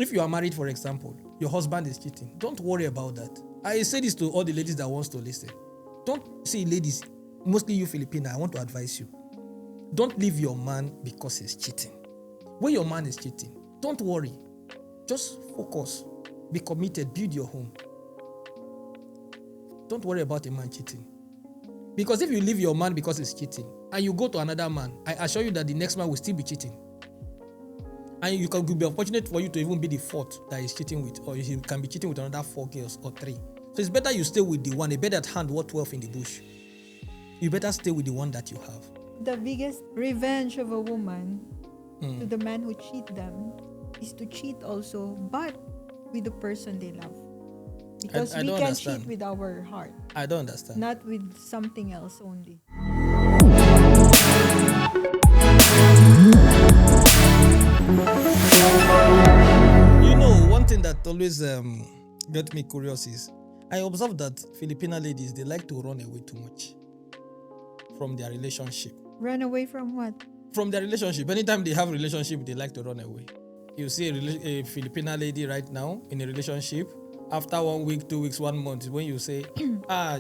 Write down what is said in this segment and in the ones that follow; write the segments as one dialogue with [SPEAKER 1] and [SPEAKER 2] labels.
[SPEAKER 1] If you are married, for example, your husband is cheating, don't worry about that. I say this to all the ladies that wants to listen. Don't say, ladies, mostly you Filipina, I want to advise you. Don't leave your man because he's cheating. When your man is cheating, don't worry. Just focus. Be committed. Build your home. Don't worry about a man cheating. Because if you leave your man because he's cheating and you go to another man, I assure you that the next man will still be cheating. And you can be unfortunate for you to even be the fourth that he's cheating with, or he can be cheating with another 4 girls or 3. So it's better you stay with the one. A better at hand, what 12 in the bush. You better stay with the one that you have.
[SPEAKER 2] The biggest revenge of a woman to the man who cheat them is to cheat also, but with the person they love. Because
[SPEAKER 1] I
[SPEAKER 2] we
[SPEAKER 1] don't
[SPEAKER 2] can
[SPEAKER 1] understand.
[SPEAKER 2] cheat with our heart,
[SPEAKER 1] I don't understand.
[SPEAKER 2] not with something else only.
[SPEAKER 1] You know, one thing that always get me curious is I observe that Filipina ladies, they like to run away too much from their relationship.
[SPEAKER 2] Run away from what?
[SPEAKER 1] From their relationship. Anytime they have a relationship, they like to run away. You see a Filipina lady right now in a relationship, after 1 week, 2 weeks, 1 month, when you say,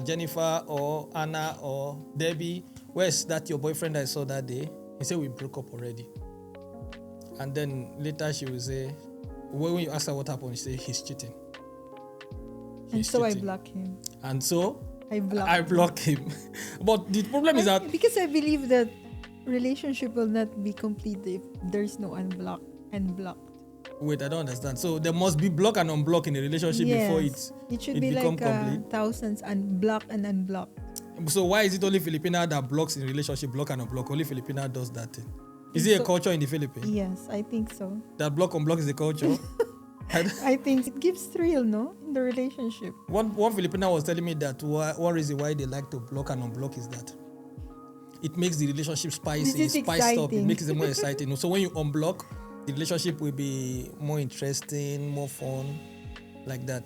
[SPEAKER 1] Jennifer or Anna or Debbie, where's that your boyfriend I saw that day? He said, we broke up already. And then later she will say, when you ask her what happened, she say, he's cheating.
[SPEAKER 2] And so I
[SPEAKER 1] cheating.
[SPEAKER 2] block him.
[SPEAKER 1] And so
[SPEAKER 2] I
[SPEAKER 1] block him. But the problem is that
[SPEAKER 2] because I believe that relationship will not be complete if there's no unblock and blocked.
[SPEAKER 1] wait, I don't understand. So there must be block and unblock in a relationship before
[SPEAKER 2] it should
[SPEAKER 1] it
[SPEAKER 2] be
[SPEAKER 1] become
[SPEAKER 2] like
[SPEAKER 1] complete.
[SPEAKER 2] thousands unblock and unblock.
[SPEAKER 1] So why is it only Filipina that blocks in relationship, block and unblock? Only Filipina does that thing. Is it a culture in the Philippines?
[SPEAKER 2] Yes, I think so.
[SPEAKER 1] That block unblock is a culture?
[SPEAKER 2] I think it gives thrill, no, in the relationship.
[SPEAKER 1] One Filipina was telling me that one reason why they like to block and unblock is that it makes the relationship spicy,
[SPEAKER 2] This is
[SPEAKER 1] spiced up, it
[SPEAKER 2] exciting.
[SPEAKER 1] makes it more exciting. So when you unblock, the relationship will be more interesting, more fun, like that.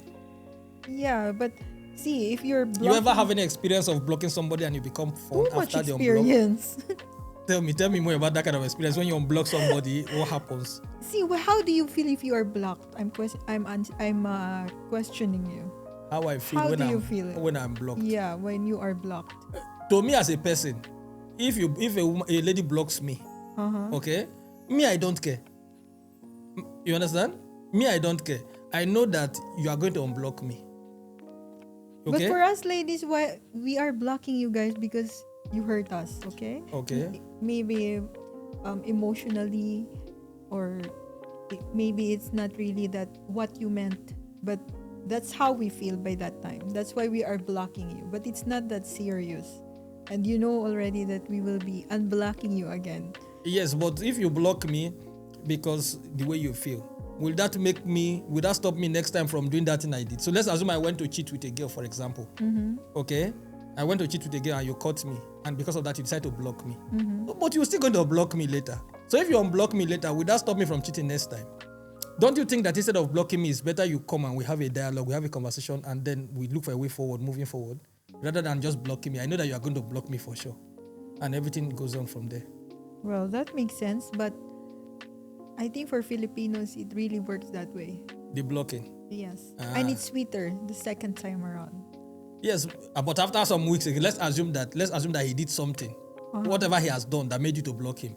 [SPEAKER 2] Yeah, but see, if you're blocking,
[SPEAKER 1] You ever have any experience of blocking somebody and you become fun
[SPEAKER 2] too much
[SPEAKER 1] after the unblock?
[SPEAKER 2] experience.
[SPEAKER 1] Tell me more about that kind of experience. When you unblock somebody, what happens?
[SPEAKER 2] See, how do you feel if you are blocked? I'm questioning you.
[SPEAKER 1] How I feel
[SPEAKER 2] How
[SPEAKER 1] when
[SPEAKER 2] do you
[SPEAKER 1] I'm
[SPEAKER 2] feel it?
[SPEAKER 1] when I'm blocked.
[SPEAKER 2] Yeah, when you are blocked.
[SPEAKER 1] To me as a person, if a lady blocks me, okay, me I don't care. You understand? Me I don't care. I know that you are going to unblock me.
[SPEAKER 2] But
[SPEAKER 1] Okay?
[SPEAKER 2] for us ladies, why we are blocking you guys because you hurt us, okay?
[SPEAKER 1] Okay.
[SPEAKER 2] Maybe emotionally, or maybe it's not really that what you meant, but that's how we feel by that time. That's why we are blocking you. But it's not that serious. And you know already that we will be unblocking you again.
[SPEAKER 1] Yes, but if you block me because the way you feel, will that stop me next time from doing that thing I did? So let's assume I went to cheat with a girl, for example. Okay? I went to cheat with a girl and you caught me, and because of that you decide to block me. But you're still going to block me later. So if you unblock me later, will that stop me from cheating next time? Don't you think that instead of blocking me, it's better you come and we have a dialogue, we have a conversation, and then we look for a way forward, moving forward, rather than just blocking me? I know that you are going to block me for sure, and everything goes on from there.
[SPEAKER 2] Well, that makes sense, but I think for Filipinos, it really works that way.
[SPEAKER 1] The blocking.
[SPEAKER 2] Yes. And it's sweeter the second time around.
[SPEAKER 1] Yes, but after some weeks, let's assume that he did something, whatever he has done that made you to block him.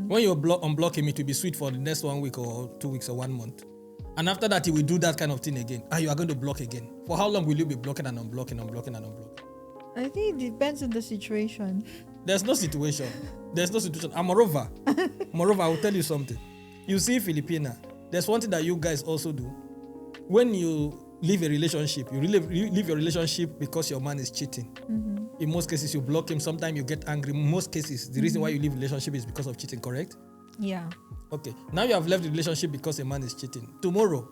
[SPEAKER 1] When you unblock him, it will be sweet for the next 1 week or 2 weeks or 1 month. And after that, he will do that kind of thing again. And you are going to block again. For how long will you be blocking and unblocking?
[SPEAKER 2] I think it depends on the situation.
[SPEAKER 1] There's no situation. And moreover, I will tell you something. You see, Filipina, there's one thing that you guys also do. When you leave a relationship, you leave your relationship because your man is cheating. In most cases, you block him. Sometimes you get angry. In most cases, the reason why you leave a relationship is because of cheating, correct?
[SPEAKER 2] Yeah.
[SPEAKER 1] Okay. Now you have left the relationship because a man is cheating. Tomorrow,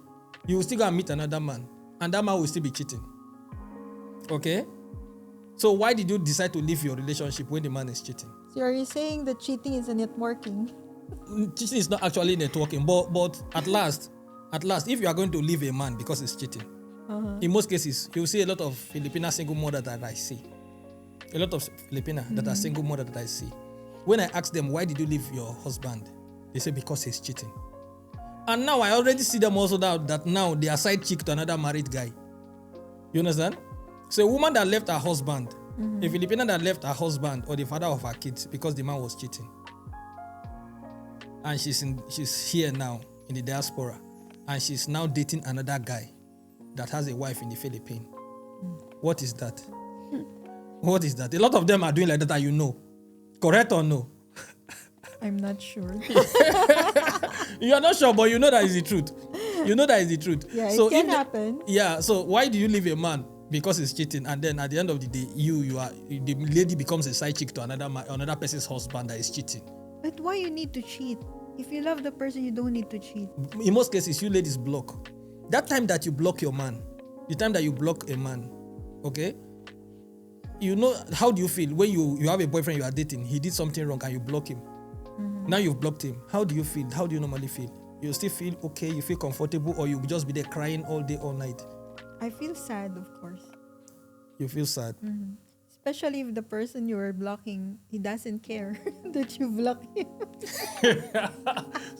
[SPEAKER 1] you will still go and meet another man, and that man will still be cheating. Okay? So why did you decide to leave your relationship when the man is cheating?
[SPEAKER 2] So are you saying that cheating is a networking?
[SPEAKER 1] Cheating is not actually networking, but at last, if you are going to leave a man because he's cheating, in most cases, you will see a lot of Filipina single mothers that I see. A lot of Filipina that are single mothers that I see. When I ask them, why did you leave your husband? They say, because he's cheating. And now I already see them also that now they are side chick to another married guy. You understand? So a woman that left her husband, a Filipina that left her husband or the father of her kids because the man was cheating, and she's here now in the diaspora, and she's now dating another guy that has a wife in the Philippines. What is that? What is that? A lot of them are doing like that, you know. Correct or no?
[SPEAKER 2] I'm not sure.
[SPEAKER 1] You are not sure, but you know that is the truth. You know that is the truth.
[SPEAKER 2] Yeah,
[SPEAKER 1] so
[SPEAKER 2] it can happen.
[SPEAKER 1] Yeah, so why do you leave a man because he's cheating, and then at the end of the day, the lady becomes a side chick to another person's husband that is cheating?
[SPEAKER 2] But why you need to cheat? If you love the person, you don't need to cheat.
[SPEAKER 1] In most cases, you ladies block. That time that you block your man, the time that you block a man, okay? You know, how do you feel when you have a boyfriend you are dating, he did something wrong and you block him? Now you've blocked him. How do you feel? How do you normally feel? You still feel okay, you feel comfortable, or you just be there crying all day, all night?
[SPEAKER 2] I feel sad, of course.
[SPEAKER 1] You feel sad.
[SPEAKER 2] Especially if the person you are blocking, he doesn't care that you block him.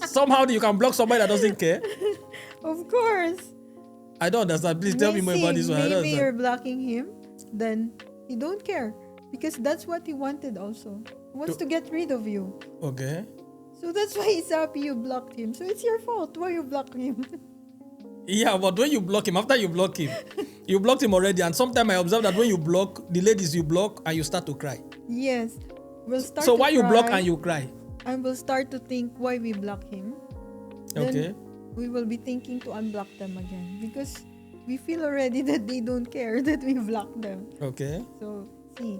[SPEAKER 1] Somehow you can block somebody that doesn't care.
[SPEAKER 2] Of course.
[SPEAKER 1] I don't understand. Please tell me more about this one. I don't
[SPEAKER 2] Maybe
[SPEAKER 1] understand.
[SPEAKER 2] you're blocking him, then he don't care. Because that's what he wanted also. He wants to get rid of you.
[SPEAKER 1] Okay.
[SPEAKER 2] So that's why he's happy you blocked him. So it's your fault why you blocked him.
[SPEAKER 1] Yeah, but when you block him, after you block him, you blocked him already. And sometimes I observe that when you block, the ladies you block and you start to cry.
[SPEAKER 2] Yes. We'll start
[SPEAKER 1] So
[SPEAKER 2] to
[SPEAKER 1] why you block
[SPEAKER 2] cry,
[SPEAKER 1] and you cry?
[SPEAKER 2] and we'll start to think why we block him. Then
[SPEAKER 1] Okay.
[SPEAKER 2] we will be thinking to unblock them again. Because we feel already that they don't care that we blocked them.
[SPEAKER 1] Okay.
[SPEAKER 2] So, see,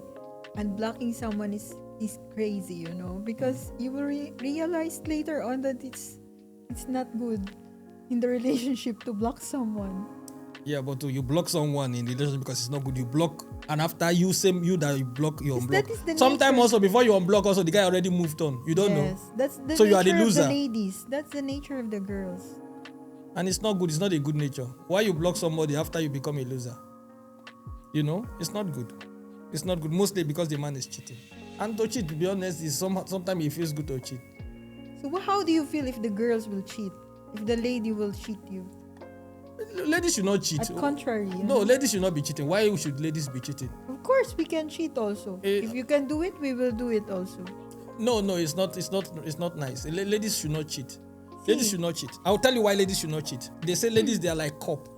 [SPEAKER 2] unblocking someone is crazy, you know, because you will realize later on that it's not good in the relationship to block someone.
[SPEAKER 1] Yeah, but you block someone in the relationship because it's not good. You block, and after you that you block, you unblock.
[SPEAKER 2] That is the
[SPEAKER 1] Sometimes
[SPEAKER 2] nature.
[SPEAKER 1] also before you unblock, also the guy already moved on. You don't know,
[SPEAKER 2] Yes, that's the
[SPEAKER 1] So
[SPEAKER 2] nature
[SPEAKER 1] you are the
[SPEAKER 2] of
[SPEAKER 1] loser.
[SPEAKER 2] the ladies. That's the nature of the girls.
[SPEAKER 1] and it's not good. It's not a good nature. Why you block somebody after you become a loser? You know, it's not good. It's not good. Mostly because the man is cheating. And to cheat, to be honest, is sometimes it feels good to cheat.
[SPEAKER 2] So how do you feel if the girls will cheat? If the lady will cheat you?
[SPEAKER 1] Ladies should not cheat.
[SPEAKER 2] At contrary, you
[SPEAKER 1] No,
[SPEAKER 2] know?
[SPEAKER 1] ladies should not be cheating. Why should ladies be cheating?
[SPEAKER 2] Of course, we can cheat also. If you can do it, we will do it also.
[SPEAKER 1] No, it's not. It's not nice. Ladies should not cheat. Ladies should not cheat. I'll tell you why ladies should not cheat. They say ladies they are like cup.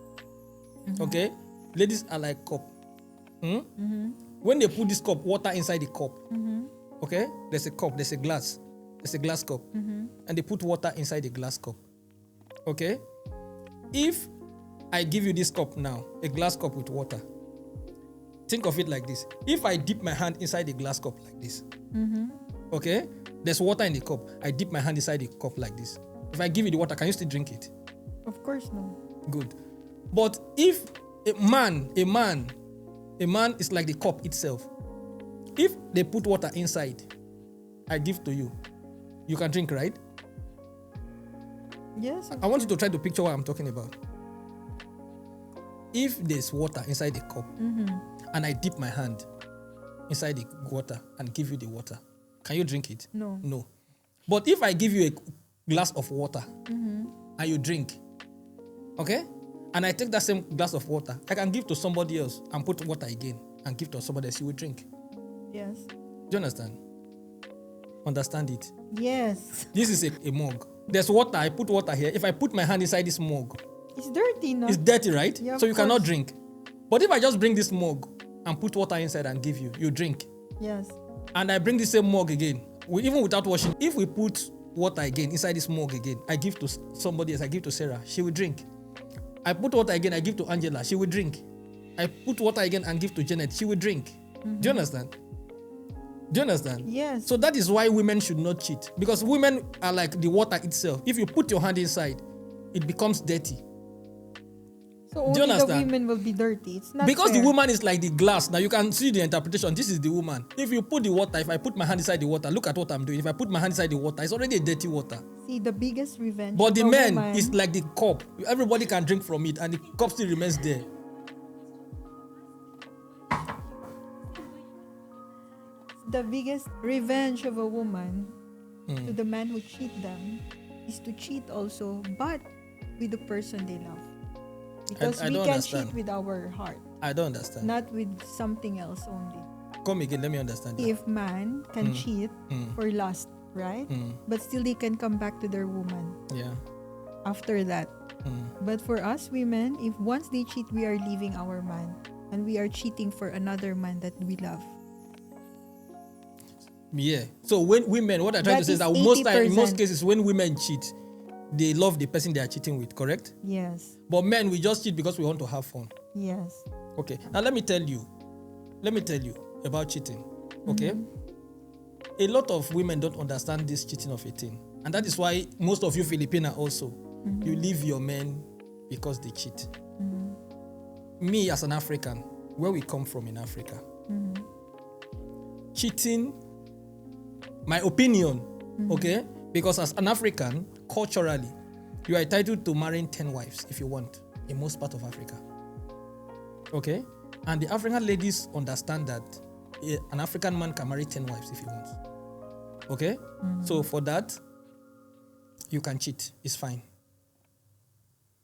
[SPEAKER 1] Okay, ladies are like cup. When they put this cup, water inside the cup. Okay, there's a cup. There's a glass. There's a glass cup, and they put water inside the glass cup. Okay, if I give you this cup now, a glass cup with water. Think of it like this. If I dip my hand inside the glass cup like this, okay, there's water in the cup. I dip my hand inside the cup like this. If I give you the water, can you still drink it?
[SPEAKER 2] Of course, no.
[SPEAKER 1] Good. But if a man is like the cup itself. If they put water inside, I give to you, you can drink, right?
[SPEAKER 2] Yes.
[SPEAKER 1] I want you to try to picture what I'm talking about. If there's water inside the cup and I dip my hand inside the water and give you the water, can you drink it?
[SPEAKER 2] No.
[SPEAKER 1] No. But if I give you a glass of water and you drink, okay? And I take that same glass of water, I can give to somebody else and put water again and give to somebody else, you will drink.
[SPEAKER 2] Yes.
[SPEAKER 1] Do you understand? Understand it?
[SPEAKER 2] Yes.
[SPEAKER 1] This is a mug. There's water, I put water here. If I put my hand inside this mug,
[SPEAKER 2] It's dirty, no?
[SPEAKER 1] it's dirty, right?
[SPEAKER 2] Yeah,
[SPEAKER 1] So
[SPEAKER 2] of
[SPEAKER 1] you cannot
[SPEAKER 2] course.
[SPEAKER 1] drink. But if I just bring this mug and put water inside and give you, you drink.
[SPEAKER 2] Yes.
[SPEAKER 1] And I bring the same mug again, even without washing. If we put water again inside this mug again, I give to somebody else, I give to Sarah, she will drink. I put water again, I give to Angela, she will drink. I put water again and give to Janet, she will drink. Do you understand? Do you understand?
[SPEAKER 2] Yes.
[SPEAKER 1] So that is why women should not cheat. Because women are like the water itself. If you put your hand inside, it becomes dirty.
[SPEAKER 2] So
[SPEAKER 1] Do you
[SPEAKER 2] only the
[SPEAKER 1] understand?
[SPEAKER 2] women will be dirty. It's not
[SPEAKER 1] Because
[SPEAKER 2] fair.
[SPEAKER 1] the woman is like the glass. Now you can see the interpretation. This is the woman. If you put the water, if I put my hand inside the water, look at what I'm doing. If I put my hand inside the water, it's already a dirty water.
[SPEAKER 2] See, the biggest revenge.
[SPEAKER 1] But the
[SPEAKER 2] of a
[SPEAKER 1] man
[SPEAKER 2] woman-
[SPEAKER 1] is like the cup. Everybody can drink from it, and the cup still remains there.
[SPEAKER 2] the biggest revenge of a woman to the man who cheat them is to cheat also, but with the person they love. Because
[SPEAKER 1] I
[SPEAKER 2] we
[SPEAKER 1] don't
[SPEAKER 2] can
[SPEAKER 1] understand.
[SPEAKER 2] cheat with our heart,
[SPEAKER 1] I don't understand.
[SPEAKER 2] not with something else only.
[SPEAKER 1] Come again, let me understand. That.
[SPEAKER 2] If man can cheat for lust, right? But still they can come back to their woman
[SPEAKER 1] Yeah.
[SPEAKER 2] after that.
[SPEAKER 1] Mm.
[SPEAKER 2] But for us women, if once they cheat, we are leaving our man and we are cheating for another man that we love.
[SPEAKER 1] Yeah. So when women, what I try
[SPEAKER 2] That
[SPEAKER 1] to say is
[SPEAKER 2] is
[SPEAKER 1] that in most
[SPEAKER 2] 80%.
[SPEAKER 1] cases, when women cheat, they love the person they are cheating with, correct?
[SPEAKER 2] Yes.
[SPEAKER 1] But men, we just cheat because we want to have fun.
[SPEAKER 2] Yes.
[SPEAKER 1] Okay. Now let me tell you about cheating. Okay. A lot of women don't understand this cheating of a thing, and that is why most of you Filipina also, you leave your men because they cheat. Me as an African, where we come from in Africa, cheating, my opinion, okay, because as an African, culturally, you are entitled to marrying 10 wives if you want in most part of Africa. Okay? And the African ladies understand that an African man can marry 10 wives if he wants. Okay? So for that, you can cheat. It's fine.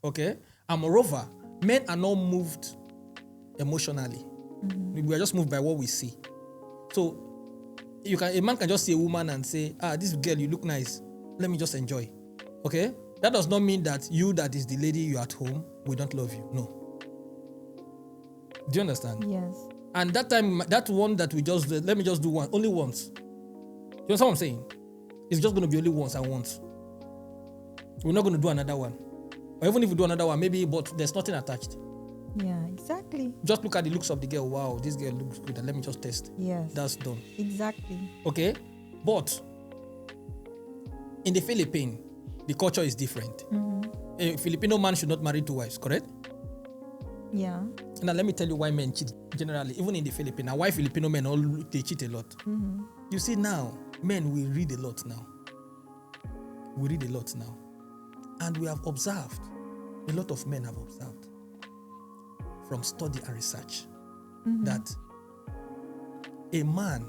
[SPEAKER 1] Okay? And moreover, men are not moved emotionally. We are just moved by what we see. So a man can just see a woman and say, this girl, you look nice. Let me just enjoy. Okay? That does not mean that you, that is the lady you at home, we don't love you. No. Do you understand?
[SPEAKER 2] Yes.
[SPEAKER 1] And that time, that one that we just did, let me just do one, only once. You understand what I'm saying? It's just going to be only once and once. We're not going to do another one. Or even if we do another one, maybe, but there's nothing attached.
[SPEAKER 2] Yeah, exactly.
[SPEAKER 1] Just look at the looks of the girl. Wow, this girl looks good. And let me just test.
[SPEAKER 2] Yes.
[SPEAKER 1] That's done.
[SPEAKER 2] Exactly.
[SPEAKER 1] Okay? But in the Philippines, the culture is different. A Filipino man should not marry 2 wives, correct?
[SPEAKER 2] Yeah.
[SPEAKER 1] Now let me tell you why men cheat generally, even in the Philippines. Now why Filipino men they cheat a lot. You see now, men we read a lot now. We read a lot now. And we have observed, a lot of men have observed from study and research that a man,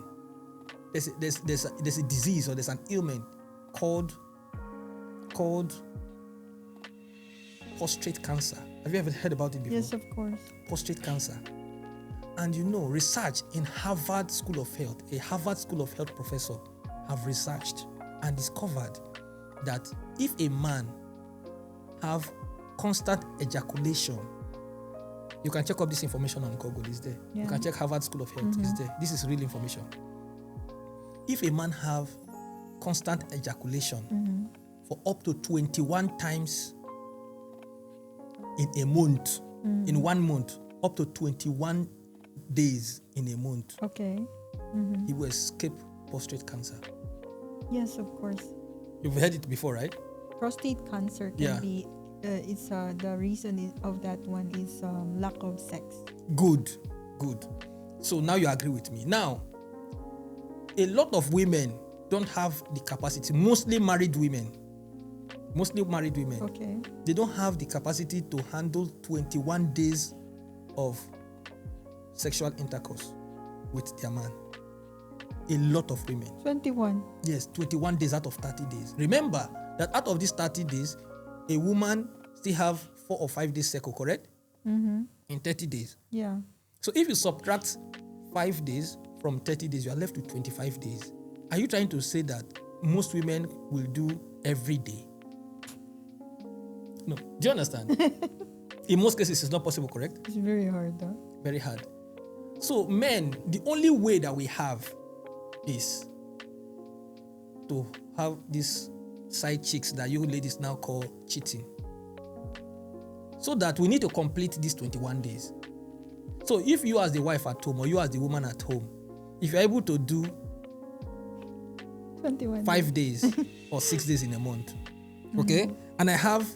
[SPEAKER 1] there's a disease or there's an ailment called prostate cancer. Have you ever heard about it before?
[SPEAKER 2] Yes, of course.
[SPEAKER 1] Prostate cancer. And you know, research in Harvard School of Health, a Harvard School of Health professor have researched and discovered that if a man have constant ejaculation, you can check up this information on Google, it's there.
[SPEAKER 2] Yeah.
[SPEAKER 1] You can check Harvard School of Health, it's there. This is real information. If a man have constant ejaculation for up to 21 times in a month, in 1 month, up to 21 days in a month,
[SPEAKER 2] Okay.
[SPEAKER 1] he will escape prostate cancer.
[SPEAKER 2] Yes, of course.
[SPEAKER 1] You've heard it before, right?
[SPEAKER 2] Prostate cancer can
[SPEAKER 1] Yeah.
[SPEAKER 2] be, the reason of that one is lack of sex.
[SPEAKER 1] Good. So now you agree with me. Now, a lot of women don't have the capacity, mostly married women.
[SPEAKER 2] Okay.
[SPEAKER 1] They don't have the capacity to handle 21 days of sexual intercourse with their man. A lot of women.
[SPEAKER 2] 21.
[SPEAKER 1] Yes, 21 days out of 30 days. Remember that out of these 30 days, a woman still have 4 or 5 days cycle, correct? In 30 days.
[SPEAKER 2] Yeah.
[SPEAKER 1] So if you subtract 5 days from 30 days, you are left with 25 days. Are you trying to say that most women will do every day? No. Do you understand? In most cases, it's not possible, correct?
[SPEAKER 2] It's very hard, though.
[SPEAKER 1] Very hard. So men, the only way that we have is to have these side chicks that you ladies now call cheating. So that we need to complete these 21 days. So if you as the wife at home or you as the woman at home, if you're able to do
[SPEAKER 2] 21.
[SPEAKER 1] 5 days or 6 days in a month, okay, and I have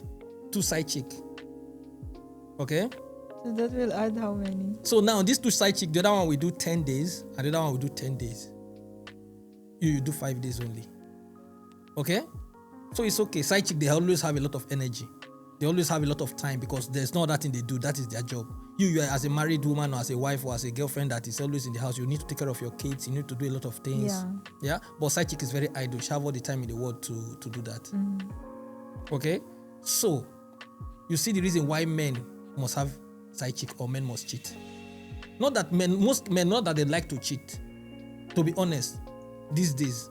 [SPEAKER 1] 2 side chick, okay,
[SPEAKER 2] So that will add how many?
[SPEAKER 1] so now these 2 side chick, the other one will do 10 days and the other one will do 10 days. You do 5 days only, okay? So it's okay. Side chick, they always have a lot of energy. They always have a lot of time because there's no other thing they do. That is their job. You are as a married woman or as a wife or as a girlfriend that is always in the house. You need to take care of your kids. You need to do a lot of things.
[SPEAKER 2] Yeah.
[SPEAKER 1] Yeah. But side chick is very idle. She have all the time in the world to do that. Okay? So, you see the reason why men must have side chick or men must cheat. Not that most men, not that they like to cheat. To be honest, these days,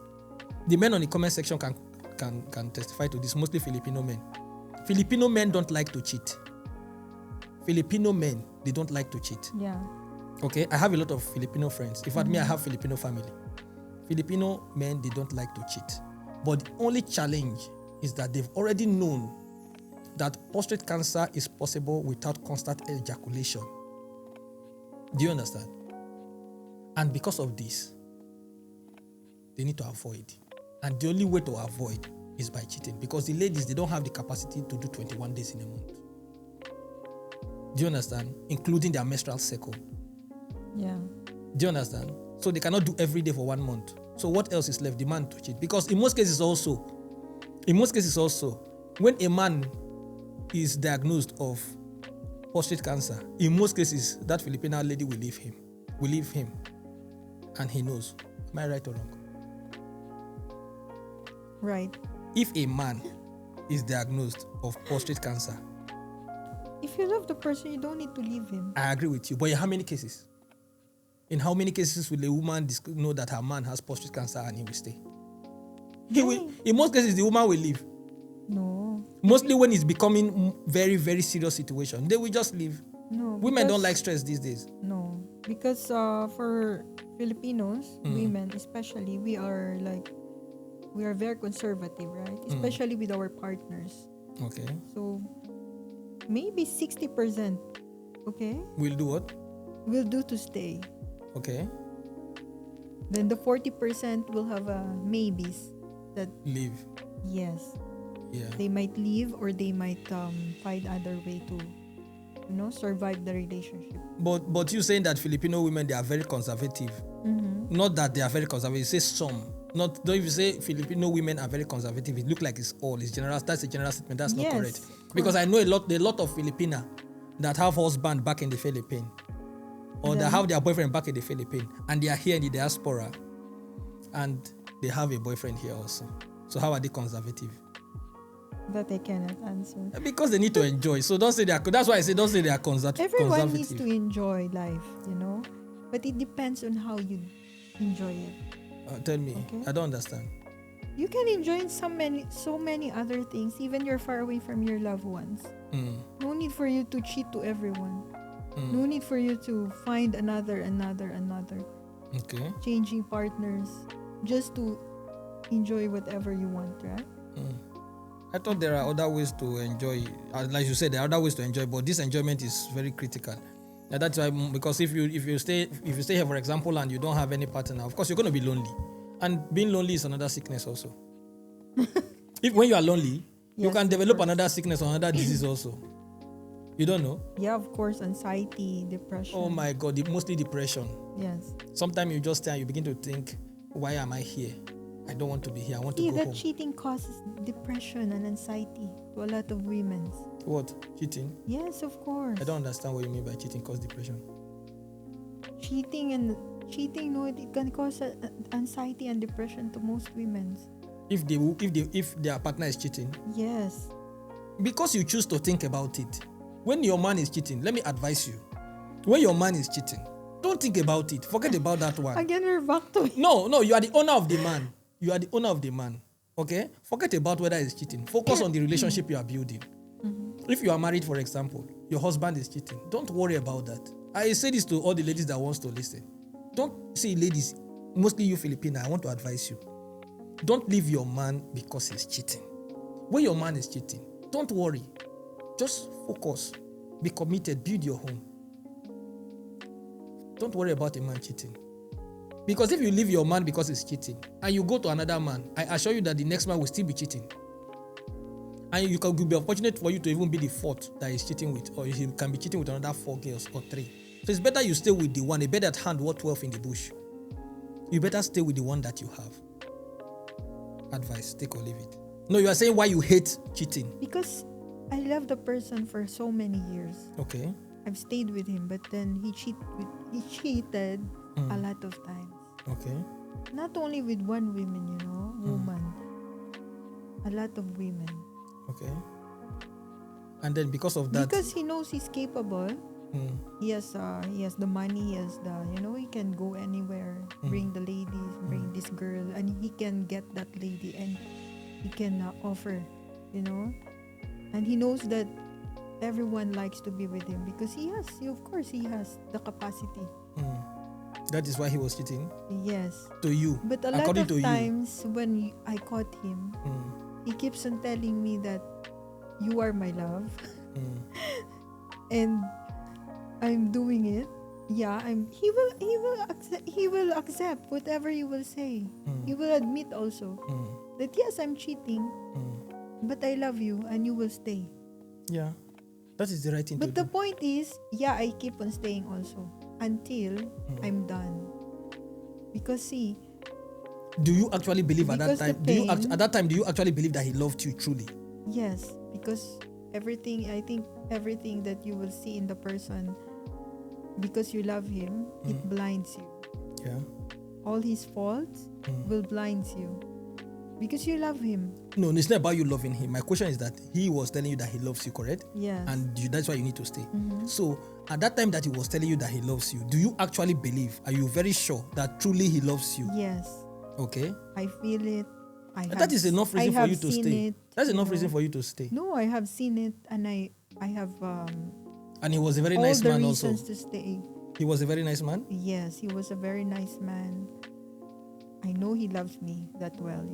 [SPEAKER 1] the men on the comment section can testify to this, mostly Filipino men. Filipino men don't like to cheat. Filipino men, they don't like to cheat.
[SPEAKER 2] Yeah.
[SPEAKER 1] Okay? I have a lot of Filipino friends. In fact, me, I have Filipino family. Filipino men, they don't like to cheat. But the only challenge is that they've already known that prostate cancer is possible without constant ejaculation. Do you understand? And because of this, they need to avoid. And the only way to avoid is by cheating. Because the ladies, they don't have the capacity to do 21 days in a month. Do you understand? Including their menstrual cycle.
[SPEAKER 2] Yeah.
[SPEAKER 1] Do you understand? So they cannot do every day for 1 month. So what else is left? The man to cheat. Because in most cases also, when a man is diagnosed of prostate cancer, in most cases, that Filipino lady will leave him. And he knows. Am I right or wrong?
[SPEAKER 2] Right.
[SPEAKER 1] If a man is diagnosed of prostate cancer,
[SPEAKER 2] If you love the person, you don't need to leave him.
[SPEAKER 1] I agree with you. But in how many cases? In how many cases will a woman know that her man has prostate cancer and he will stay? He will. In most cases, the woman will leave.
[SPEAKER 2] No.
[SPEAKER 1] Mostly when it's becoming very, very serious situation, they will just leave.
[SPEAKER 2] No.
[SPEAKER 1] Women don't
[SPEAKER 2] because-
[SPEAKER 1] like stress these days.
[SPEAKER 2] No. Because for Filipinos, women especially, we are very conservative, right? Especially with our partners.
[SPEAKER 1] Okay.
[SPEAKER 2] So maybe 60%, okay,
[SPEAKER 1] We'll do what?
[SPEAKER 2] will do to stay.
[SPEAKER 1] Okay.
[SPEAKER 2] Then the 40% will have maybes that
[SPEAKER 1] Leave.
[SPEAKER 2] yes,
[SPEAKER 1] Yeah.
[SPEAKER 2] they might leave or they might find other way to survive the relationship.
[SPEAKER 1] But you saying that Filipino women, they are very conservative. Not that they are very conservative. You say some. Not don't if you say Filipino women are very conservative, it look like it's all. It's general. That's a general statement. That's not
[SPEAKER 2] Yes,
[SPEAKER 1] correct. Because I know a lot of Filipina that have husband back in the Philippines, or that have their boyfriend back in the Philippines, and they are here in the diaspora, and they have a boyfriend here also. So how are they conservative?
[SPEAKER 2] That I cannot answer.
[SPEAKER 1] Because they need to enjoy. So don't say they are. That's why I say don't say they are conservative.
[SPEAKER 2] Everyone needs to enjoy life, but it depends on how you enjoy it.
[SPEAKER 1] Tell me,
[SPEAKER 2] Okay.
[SPEAKER 1] I don't understand.
[SPEAKER 2] You can enjoy so many other things, even you're far away from your loved ones. No need for you to cheat to everyone. No need for you to find another,
[SPEAKER 1] Okay.
[SPEAKER 2] changing partners just to enjoy whatever you want, right?
[SPEAKER 1] I thought there are other ways to enjoy. Like you said, there are other ways to enjoy, but this enjoyment is very critical. And that's why, because if you stay here, for example, and you don't have any partner, of course you're going to be lonely, and being lonely is another sickness also. When you are lonely, you
[SPEAKER 2] Yes,
[SPEAKER 1] can
[SPEAKER 2] of
[SPEAKER 1] develop
[SPEAKER 2] course.
[SPEAKER 1] another sickness or another disease also. You don't know?
[SPEAKER 2] Yeah, of course, anxiety, depression.
[SPEAKER 1] Oh my God, mostly depression.
[SPEAKER 2] Yes.
[SPEAKER 1] Sometimes you just stay and you begin to think, why am I here? I don't want to be here. I want to
[SPEAKER 2] See,
[SPEAKER 1] go
[SPEAKER 2] that
[SPEAKER 1] home.
[SPEAKER 2] cheating causes depression and anxiety to a lot of women.
[SPEAKER 1] What? Cheating?
[SPEAKER 2] Yes, of course.
[SPEAKER 1] I don't understand what you mean by cheating cause depression.
[SPEAKER 2] Cheating, no, it can cause anxiety and depression to most women.
[SPEAKER 1] If their partner is cheating,
[SPEAKER 2] Yes.
[SPEAKER 1] because you choose to think about it. When your man is cheating, let me advise you. When your man is cheating, don't think about it. Forget about that one.
[SPEAKER 2] Again, we're back to it.
[SPEAKER 1] No, you are the owner of the man. You are the owner of the man. Okay? Forget about whether he's cheating. Focus on the relationship you are building. If you are married, for example, your husband is cheating. Don't worry about that. I say this to all the ladies that wants to listen. Don't see ladies, mostly you Filipina, I want to advise you. Don't leave your man because he's cheating. When your man is cheating, don't worry. Just focus. Be committed. Build your home. Don't worry about a man cheating. Because if you leave your man because he's cheating and you go to another man, I assure you that the next man will still be cheating. And it could be unfortunate for you to even be the fourth that he's cheating with, or he can be cheating with another 4 girls or 3. So it's better you stay with the one. A better hand worth 12 in the bush. You better stay with the one that you have. Advice, take or leave it. No, you are saying why you hate cheating.
[SPEAKER 2] Because I love the person for so many years.
[SPEAKER 1] Okay.
[SPEAKER 2] I've stayed with him, but then he cheated a lot of times.
[SPEAKER 1] Okay.
[SPEAKER 2] Not only with one woman, woman. A lot of women.
[SPEAKER 1] Okay. And then because of that,
[SPEAKER 2] Because he knows he's capable. He has the money, he has he can go anywhere, bring the ladies, bring this girl, and he can get that lady, and he can offer, and he knows that everyone likes to be with him because of course he has the capacity.
[SPEAKER 1] that is why he was cheating
[SPEAKER 2] Yes.
[SPEAKER 1] to you.
[SPEAKER 2] But a lot
[SPEAKER 1] according
[SPEAKER 2] of
[SPEAKER 1] to
[SPEAKER 2] times when I caught him, he keeps on telling me that you are my love. And I'm doing it. Yeah, he will accept whatever you will say. He will admit also that yes, I'm cheating, but I love you and you will stay.
[SPEAKER 1] Yeah, that is the right thing
[SPEAKER 2] But
[SPEAKER 1] to
[SPEAKER 2] the point is, yeah, I keep on staying also until I'm done. Because see,
[SPEAKER 1] do you actually believe at that
[SPEAKER 2] because the
[SPEAKER 1] time?
[SPEAKER 2] pain-
[SPEAKER 1] At that time, do you actually believe that he loved you truly?
[SPEAKER 2] yes, because I think everything that you will see in the person, because you love him, it blinds you.
[SPEAKER 1] Yeah.
[SPEAKER 2] All his faults will blind you because you love him.
[SPEAKER 1] No, it's not about you loving him. My question is that he was telling you that he loves you, correct?
[SPEAKER 2] Yes.
[SPEAKER 1] And that's why you need to stay. So at that time that he was telling you that he loves you, do you actually believe? Are you very sure that truly he loves you?
[SPEAKER 2] Yes.
[SPEAKER 1] Okay.
[SPEAKER 2] I feel it.
[SPEAKER 1] That is enough reason for you to stay. That's enough reason
[SPEAKER 2] you
[SPEAKER 1] for you to stay.
[SPEAKER 2] No, I have seen it, and I have
[SPEAKER 1] And he was a very
[SPEAKER 2] all
[SPEAKER 1] nice
[SPEAKER 2] the
[SPEAKER 1] man also.
[SPEAKER 2] reasons to stay.
[SPEAKER 1] He was a very nice man.
[SPEAKER 2] Yes, he was a very nice man. I know he loves me that well,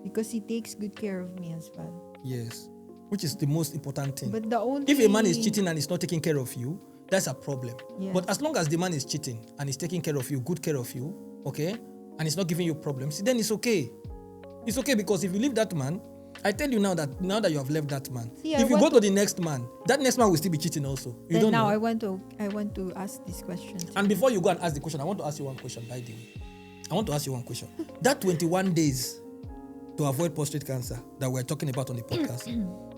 [SPEAKER 2] because he takes good care of me as well.
[SPEAKER 1] Yes. Which is the most important thing.
[SPEAKER 2] But the only
[SPEAKER 1] If a man is cheating and is not taking care of you, that's a problem.
[SPEAKER 2] Yes.
[SPEAKER 1] But as long as the man is cheating and is taking care of you, good care of you, okay, and it's not giving you problems, then it's okay. It's okay, because if you leave that man, I tell you now that you have left that man,
[SPEAKER 2] See,
[SPEAKER 1] if you go to the next man, that next man will still be cheating also. You
[SPEAKER 2] then
[SPEAKER 1] don't
[SPEAKER 2] now
[SPEAKER 1] know.
[SPEAKER 2] I want to ask this question.
[SPEAKER 1] And before you go and ask the question, I want to ask you one question, by the way. I want to ask you one question. That 21 days to avoid prostate cancer that we're talking about on the podcast,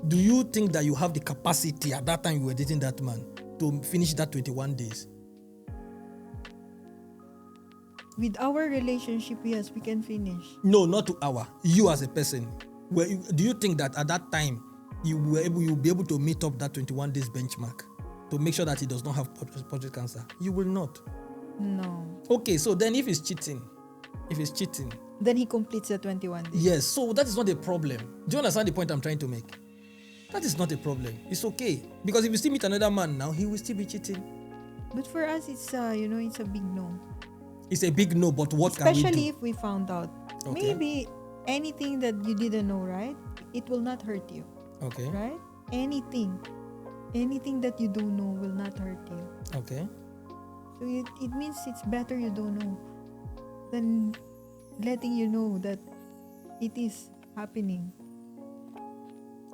[SPEAKER 1] do you think that you have the capacity at that time you were dating that man to finish that 21 days?
[SPEAKER 2] With our relationship, yes, we can finish.
[SPEAKER 1] No, not to you as a person. Do you think that at that time you'll be able to meet up that 21 days benchmark to make sure that he does not have prostate cancer? You will not.
[SPEAKER 2] No.
[SPEAKER 1] Okay, so then if he's cheating,
[SPEAKER 2] Then he completes the 21 days.
[SPEAKER 1] yes, so that is not a problem. Do you understand the point I'm trying to make? That is not a problem. It's okay, because if you still meet another man now, he will still be cheating.
[SPEAKER 2] But for us, it's it's a big no.
[SPEAKER 1] It's a big no, but what
[SPEAKER 2] Especially
[SPEAKER 1] can we do?
[SPEAKER 2] if we found out.
[SPEAKER 1] Okay.
[SPEAKER 2] Maybe anything that you didn't know, right? It will not hurt you,
[SPEAKER 1] Okay,
[SPEAKER 2] right? Anything that you don't know will not hurt you.
[SPEAKER 1] okay,
[SPEAKER 2] So it means it's better you don't know than letting you know that it is happening.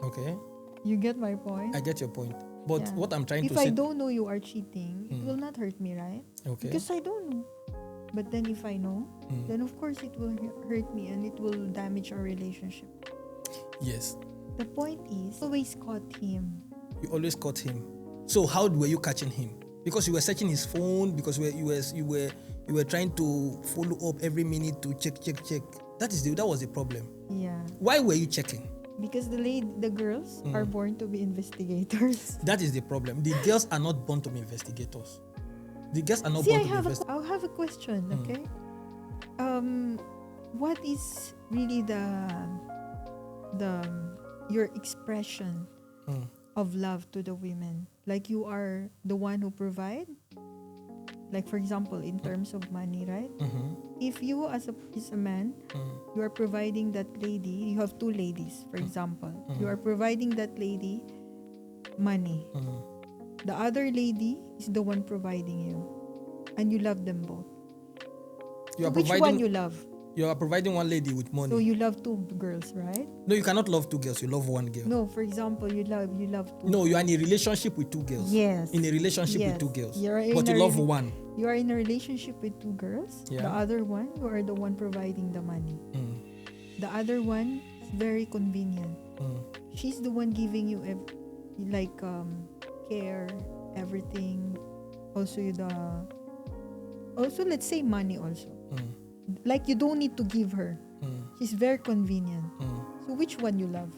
[SPEAKER 1] okay.
[SPEAKER 2] You get my point?
[SPEAKER 1] I get your point. But
[SPEAKER 2] Yeah.
[SPEAKER 1] what I'm trying
[SPEAKER 2] If
[SPEAKER 1] to
[SPEAKER 2] I
[SPEAKER 1] say...
[SPEAKER 2] don't know you are cheating, it will not hurt me, right?
[SPEAKER 1] Okay.
[SPEAKER 2] Because I don't know. But then if I know, then of course it will hurt me and it will damage our relationship.
[SPEAKER 1] Yes.
[SPEAKER 2] The point is, always caught him.
[SPEAKER 1] You always caught him. So how were you catching him? Because you were searching his phone, because you were trying to follow up every minute to check. That was the problem.
[SPEAKER 2] Yeah.
[SPEAKER 1] Why were you checking?
[SPEAKER 2] Because the girls are born to be investigators.
[SPEAKER 1] That is the problem. The girls are not born to be investigators. The girls are not
[SPEAKER 2] See,
[SPEAKER 1] born to be investigators.
[SPEAKER 2] I'll have a question, okay? What is really your expression of love to the women? Like you are the one who provide? Like for example, in terms of money, right? If you as a man, you are providing that lady, you have two ladies, for example. You are providing that lady money. The other lady is the one providing you. And you love them both.
[SPEAKER 1] You are
[SPEAKER 2] Which one
[SPEAKER 1] providing.
[SPEAKER 2] you love?
[SPEAKER 1] You are providing one lady with money.
[SPEAKER 2] So you love two girls, right?
[SPEAKER 1] No, you cannot love two girls. You love one girl.
[SPEAKER 2] No, for example, you love two.
[SPEAKER 1] No, you are in a relationship with two girls.
[SPEAKER 2] Yes.
[SPEAKER 1] In a relationship
[SPEAKER 2] Yes.
[SPEAKER 1] with two girls.
[SPEAKER 2] You're in
[SPEAKER 1] But you
[SPEAKER 2] a
[SPEAKER 1] love
[SPEAKER 2] rela-
[SPEAKER 1] one.
[SPEAKER 2] You are in a relationship with two girls.
[SPEAKER 1] Yeah.
[SPEAKER 2] The other one, you are the one providing the money. The other one is very convenient. She's the one giving you care, everything. Also let's say money also. Like you don't need to give her. She's very convenient. So which one you love?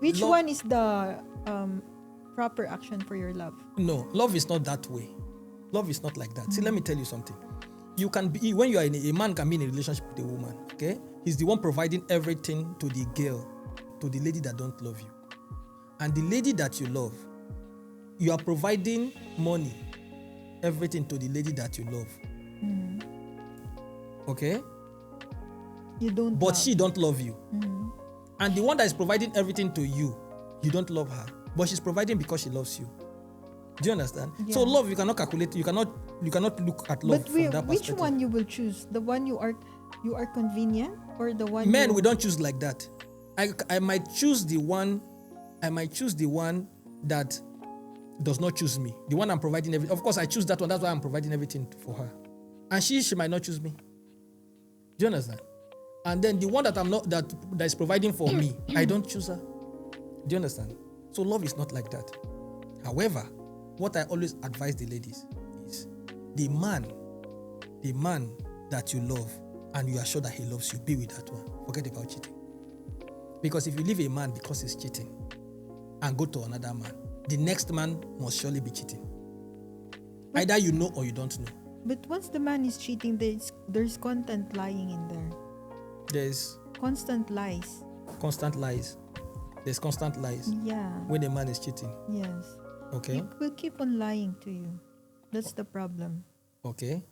[SPEAKER 2] Which
[SPEAKER 1] love,
[SPEAKER 2] one is the proper action for your love?
[SPEAKER 1] No, love is not that way. Love is not like that. See, let me tell you something. You can be, when you are in a man can be in a relationship with a woman, okay? He's the one providing everything to the girl, to the lady that don't love you. And the lady that you love, you are providing money, everything to the lady that you love. Okay?
[SPEAKER 2] You don't
[SPEAKER 1] But
[SPEAKER 2] love.
[SPEAKER 1] she don't love you. And the one that is providing everything to you, you don't love her. But she's providing because she loves you. Do you understand?
[SPEAKER 2] Yeah.
[SPEAKER 1] So love, you cannot calculate, you cannot look at love
[SPEAKER 2] But
[SPEAKER 1] from that
[SPEAKER 2] which
[SPEAKER 1] perspective.
[SPEAKER 2] one you will choose? The one you are convenient, or the one
[SPEAKER 1] Men,
[SPEAKER 2] you,
[SPEAKER 1] we don't choose like that. I might choose the one that does not choose me. The one I'm providing everything. Of course, I choose that one. That's why I'm providing everything for her. And she might not choose me. Do you understand? And then the one that I'm not that is providing for me, I don't choose her. Do you understand? So love is not like that. However, what I always advise the ladies is the man that you love and you are sure that he loves you, be with that one. Forget about cheating. Because if you leave a man because he's cheating and go to another man, the next man must surely be cheating. Either you know or you don't know.
[SPEAKER 2] But once the man is cheating, there's constant lying in there.
[SPEAKER 1] There's
[SPEAKER 2] Constant lies.
[SPEAKER 1] constant lies. There's constant lies
[SPEAKER 2] Yeah.
[SPEAKER 1] when a man is cheating.
[SPEAKER 2] Yes.
[SPEAKER 1] Okay?
[SPEAKER 2] He will keep on lying to you. That's the problem.
[SPEAKER 1] Okay?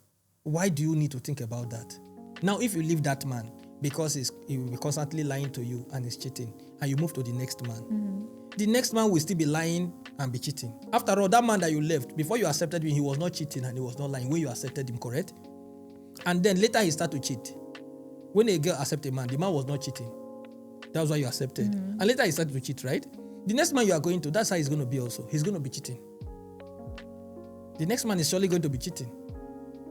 [SPEAKER 1] Why do you need to think about that? Now, if you leave that man because he will be constantly lying to you and is cheating, and you move to the next man, the next man will still be lying and be cheating. After all, that man that you left, before you accepted him, he was not cheating and he was not lying when you accepted him, correct? And then later he started to cheat. When a girl accepted a man, the man was not cheating. That's why you accepted. And later he started to cheat, right? The next man you are going to, that's how he's going to be also. He's going to be cheating. The next man is surely going to be cheating.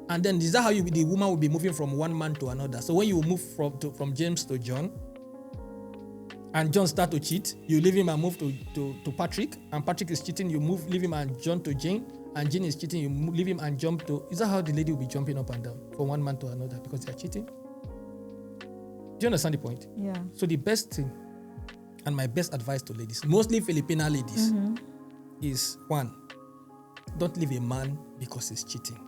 [SPEAKER 1] And then is that how the woman will be moving from one man to another? So when you move from James to John, and John start to cheat, you leave him and move to Patrick, and Patrick is cheating, you leave him and John to Jane, and Jane is cheating, you leave him and jump to... Is that how the lady will be jumping up and down from one man to another because they are cheating? Do you understand the point?
[SPEAKER 2] Yeah.
[SPEAKER 1] So the best thing, and my best advice to ladies, mostly Filipina ladies, is one, don't leave a man because he's cheating.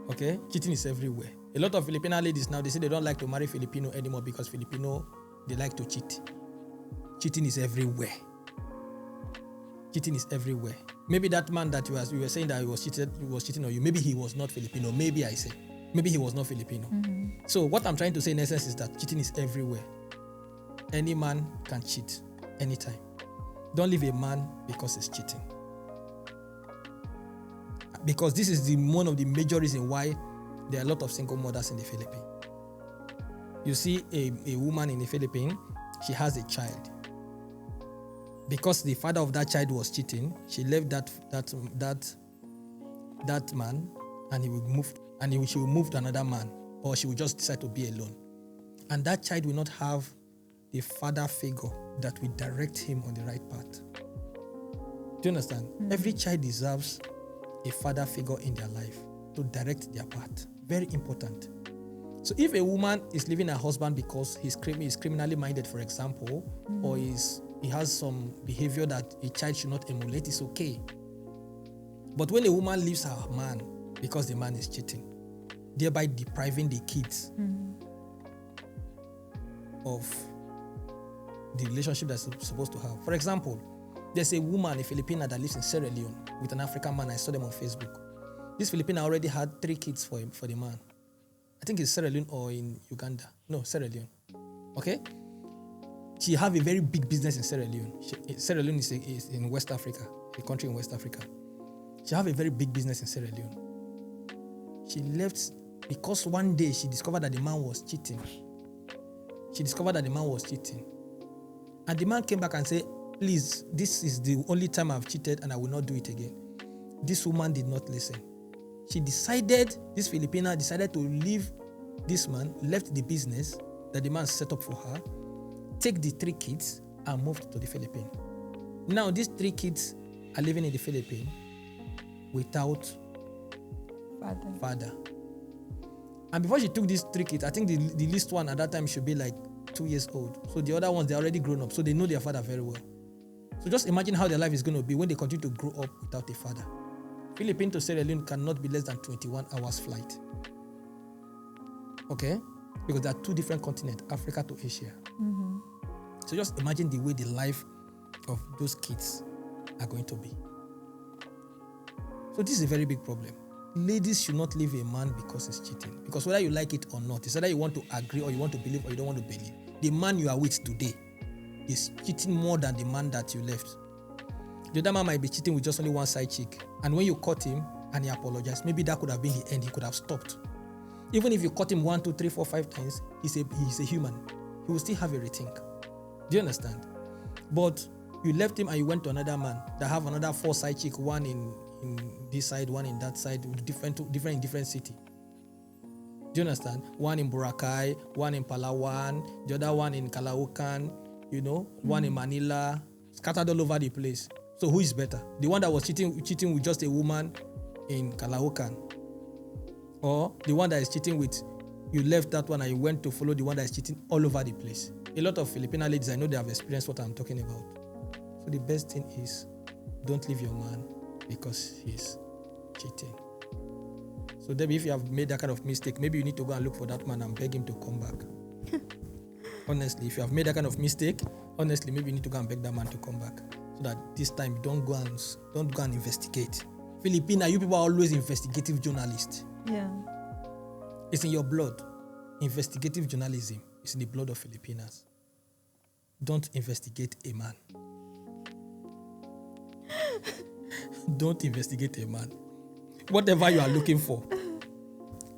[SPEAKER 1] Okay? Cheating is everywhere. A lot of Filipina ladies now, they say they don't like to marry Filipino anymore because Filipino, they like to cheat. Cheating is everywhere. Cheating is everywhere. Maybe that man that you were saying that he was cheating on you, maybe he was not Filipino. Maybe I say. Maybe he was not Filipino. So what I'm trying to say in essence is that cheating is everywhere. Any man can cheat anytime. Don't leave a man because he's cheating. Because this is one of the major reasons why there are a lot of single mothers in the Philippines. You see a woman in the Philippines, she has a child. Because the father of that child was cheating, she left that man, and she will move to another man, or she will just decide to be alone. And that child will not have a father figure that will direct him on the right path. Do you understand? Every child deserves a father figure in their life to direct their path. Very important. So if a woman is leaving her husband because he's criminally minded, for example, or he has some behavior that a child should not emulate, it's okay. But when a woman leaves her man because the man is cheating, thereby depriving the kids of the relationship that's supposed to have. For example, there's a woman, a Filipina that lives in Sierra Leone with an African man. I saw them on Facebook. This Filipina already had 3 kids for the man. I think it's Sierra Leone or in Uganda. No, Sierra Leone. Okay? She have a very big business in Sierra Leone. Sierra Leone is in West Africa, a country in West Africa. She have a very big business in Sierra Leone. She left because one day she discovered that the man was cheating. And the man came back and said, please, this is the only time I've cheated and I will not do it again. This woman did not listen. This Filipina decided to leave this man, left the business that the man set up for her, take the 3 kids and moved to the Philippines. Now these 3 kids are living in the Philippines without father. And before she took these 3 kids, I think the least one at that time should be like 2 years old. So the other ones, they're already grown up. So they know their father very well. So just imagine how their life is going to be when they continue to grow up without a father. Philippines to Sierra Leone cannot be less than 21 hours flight. Okay? Because there are 2 different continents, Africa to Asia. So just imagine the way the life of those kids are going to be. So this is a very big problem. Ladies should not leave a man because he's cheating. Because whether you like it or not, it's either you want to agree or you want to believe or you don't want to believe. The man you are with today is cheating more than the man that you left. The other man might be cheating with just only one side chick. And when you caught him and he apologized, maybe that could have been the end. He could have stopped. Even if you caught him 1, 2, 3, 4, 5 times, he's a human. He will still have a rethink. Do you understand? But you left him and you went to another man that have another 4 side chick, one in this side, one in that side, different in different city. Do you understand? One in Boracay, one in Palawan, the other one in Calaucan, one in Manila, scattered all over the place. So who is better? The one that was cheating with just a woman in Calaucan, or the one that is cheating with, you left that one and you went to follow the one that is cheating all over the place? A lot of Filipino ladies, I know they have experienced what I'm talking about. So the best thing is, don't leave your man because he's cheating. So Debbie, if you have made that kind of mistake, maybe you need to go and look for that man and beg him to come back. Honestly, if you have made that kind of mistake, honestly, maybe you need to go and beg that man to come back. So that this time don't go and investigate. Filipina, you people are always investigative journalists.
[SPEAKER 2] Yeah.
[SPEAKER 1] It's in your blood. Investigative journalism is in the blood of Filipinas. Don't investigate a man. Don't investigate a man. Whatever you are looking for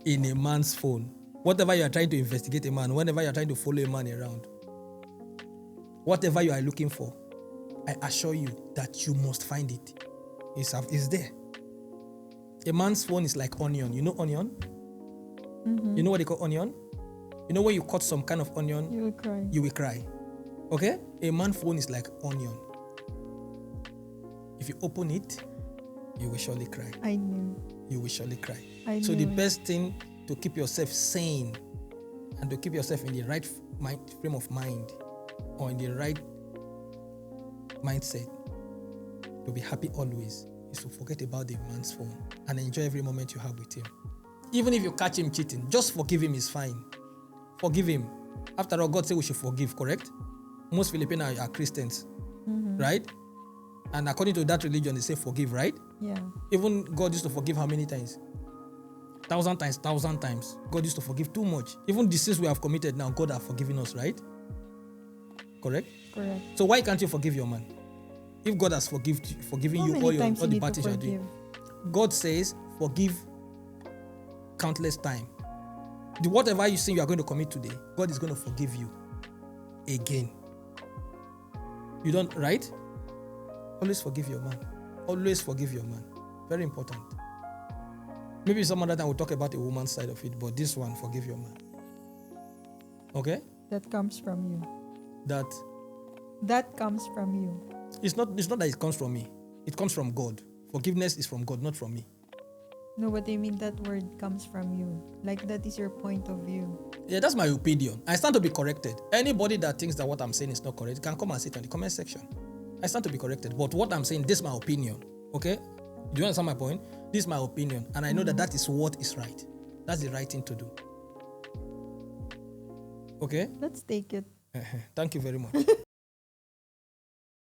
[SPEAKER 1] in a man's phone, whatever you are trying to investigate a man, whenever you are trying to follow a man around, whatever you are looking for, I assure you that you must find it. It's there. A man's phone is like onion. You know onion? Mm-hmm. You know what they call onion? You know when you cut some kind of onion,
[SPEAKER 2] you will cry.
[SPEAKER 1] You will cry. Okay? A man's phone is like onion. If you open it, you will surely cry.
[SPEAKER 2] I knew.
[SPEAKER 1] You will surely cry.
[SPEAKER 2] So
[SPEAKER 1] the best thing to keep yourself sane and to keep yourself in the right frame of mind or in the right mindset to be happy always is to forget about the man's phone and enjoy every moment you have with him. Even if you catch him cheating, just forgive him is fine. Forgive him. After all, God said we should forgive, correct? Most Filipinos are Christians, right? And according to that religion, they say forgive, right?
[SPEAKER 2] Yeah.
[SPEAKER 1] Even God used to forgive how many times? 1,000 times. God used to forgive too much. Even the sins we have committed now, God has forgiven us, right? Correct?
[SPEAKER 2] Correct.
[SPEAKER 1] So why can't you forgive your man? If God has forgiven you all the bad things you are doing. God says forgive countless time. Whatever you sin you are going to commit today, God is going to forgive you again. You don't, right? Always forgive your man. Always forgive your man. Very important. Maybe some other time we'll talk about a woman's side of it, but this one, forgive your man. Okay?
[SPEAKER 2] That comes from you.
[SPEAKER 1] That
[SPEAKER 2] comes from you.
[SPEAKER 1] It's not that it comes from me. It comes from God. Forgiveness is from God, not from me.
[SPEAKER 2] No, but I mean that word comes from you. Like that is your point of view.
[SPEAKER 1] Yeah, that's my opinion. I stand to be corrected. Anybody that thinks that what I'm saying is not correct can come and sit in the comment section. I stand to be corrected. But what I'm saying, this is my opinion. Okay? Do you understand my point? This is my opinion. And I know that is what is right. That's the right thing to do. Okay?
[SPEAKER 2] Let's take it.
[SPEAKER 1] Thank you very much.